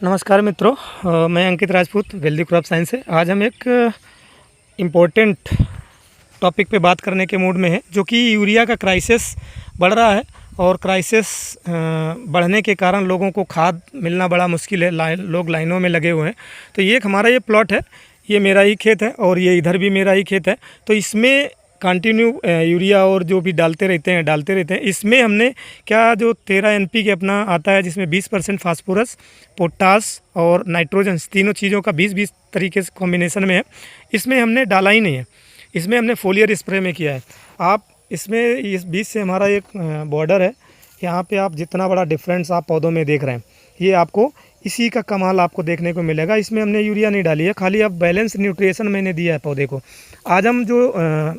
नमस्कार मित्रों, मैं अंकित राजपूत वेल्दी क्रॉप साइंस से। आज हम एक इम्पोर्टेंट टॉपिक पे बात करने के मूड में हैं, जो कि यूरिया का क्राइसिस बढ़ रहा है और क्राइसिस बढ़ने के कारण लोगों को खाद मिलना बड़ा मुश्किल है। लोग लाइनों में लगे हुए हैं। तो ये एक हमारा ये प्लॉट है, ये मेरा ही खेत है और ये इधर भी मेरा ही खेत है। तो इसमें कंटिन्यू यूरिया और जो भी डालते रहते हैं। इसमें हमने क्या जो 13 NP के अपना आता है, जिसमें 20% फास्फोरस, पोटास और नाइट्रोजन, तीनों चीज़ों का 20-20 तरीके से कॉम्बिनेशन में है। इसमें हमने डाला ही नहीं है, इसमें हमने फोलियर स्प्रे में किया है। आप इसमें इस बीच से हमारा एक बॉर्डर है, यहाँ पे आप जितना बड़ा डिफरेंस आप पौधों में देख रहे हैं, ये आपको इसी का कमाल आपको देखने को मिलेगा। इसमें हमने यूरिया नहीं डाली है, खाली अब बैलेंस न्यूट्रिशन मैंने दिया है पौधे को। आज हम जो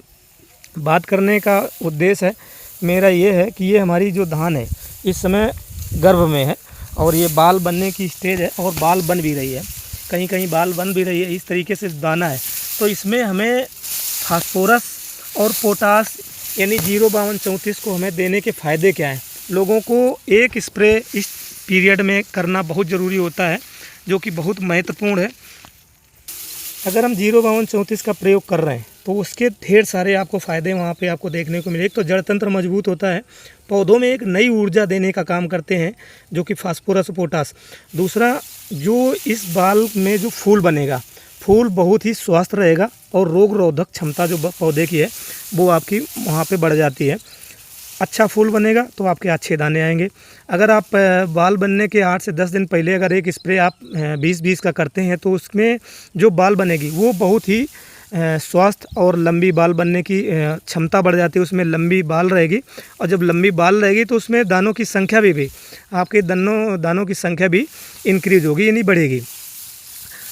बात करने का उद्देश्य है मेरा ये है कि ये हमारी जो धान है इस समय गर्भ में है और ये बाल बनने की स्टेज है और बाल बन भी रही है, कहीं कहीं बाल बन भी रही है। इस तरीके से दाना है, तो इसमें हमें फास्फोरस और पोटास यानी 05234 को हमें देने के फ़ायदे क्या हैं। लोगों को एक स्प्रे इस पीरियड में करना बहुत ज़रूरी होता है, जो कि बहुत महत्वपूर्ण है। अगर हम 05234 का प्रयोग कर रहे हैं तो उसके ढेर सारे आपको फ़ायदे वहाँ पे आपको देखने को मिले। एक तो जड़ तंत्र मजबूत होता है, पौधों में एक नई ऊर्जा देने का काम करते हैं, जो कि फास्फोरस और पोटास। दूसरा, जो इस बाल में जो फूल बनेगा, फूल बहुत ही स्वस्थ रहेगा और रोग रोधक क्षमता जो पौधे की है वो आपकी वहाँ पे बढ़ जाती है। अच्छा फूल बनेगा तो आपके अच्छे दाने आएंगे। अगर आप बाल बनने के 8 से 10 दिन पहले अगर एक स्प्रे आप 20-20 का करते हैं तो उसमें जो बाल बनेगी वो बहुत ही स्वस्थ और लंबी बाल बनने की क्षमता बढ़ जाती है, उसमें लंबी बाल रहेगी। और जब लंबी बाल रहेगी तो उसमें दानों की संख्या भी आपके दानों की संख्या भी इंक्रीज होगी, यानी बढ़ेगी।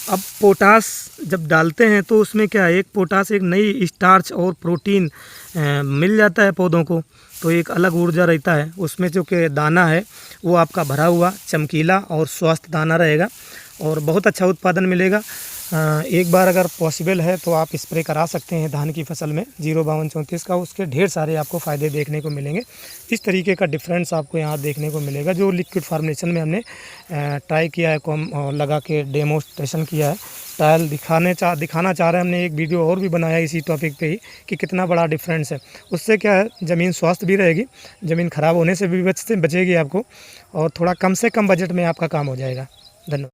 अब पोटास जब डालते हैं तो उसमें क्या है, एक पोटास एक नई स्टार्च और प्रोटीन मिल जाता है पौधों को, तो एक अलग ऊर्जा रहता है उसमें। जो कि दाना है वो आपका भरा हुआ, चमकीला और स्वस्थ दाना रहेगा और बहुत अच्छा उत्पादन मिलेगा। एक बार अगर पॉसिबल है तो आप स्प्रे करा सकते हैं धान की फसल में 05234 का, उसके ढेर सारे आपको फ़ायदे देखने को मिलेंगे। इस तरीके का डिफरेंस आपको यहाँ देखने को मिलेगा। जो लिक्विड फार्मेशन में हमने ट्राई किया है, लगा के डेमोस्ट्रेशन किया है, ट्रायल दिखाना चाह रहे हैं। हमने एक वीडियो और भी बनाया इसी टॉपिक पे ही कि कितना बड़ा डिफरेंस है। उससे क्या है, ज़मीन स्वस्थ भी रहेगी, ज़मीन ख़राब होने से भी बचेगी आपको, और थोड़ा कम से कम बजट में आपका काम हो जाएगा। धन्यवाद।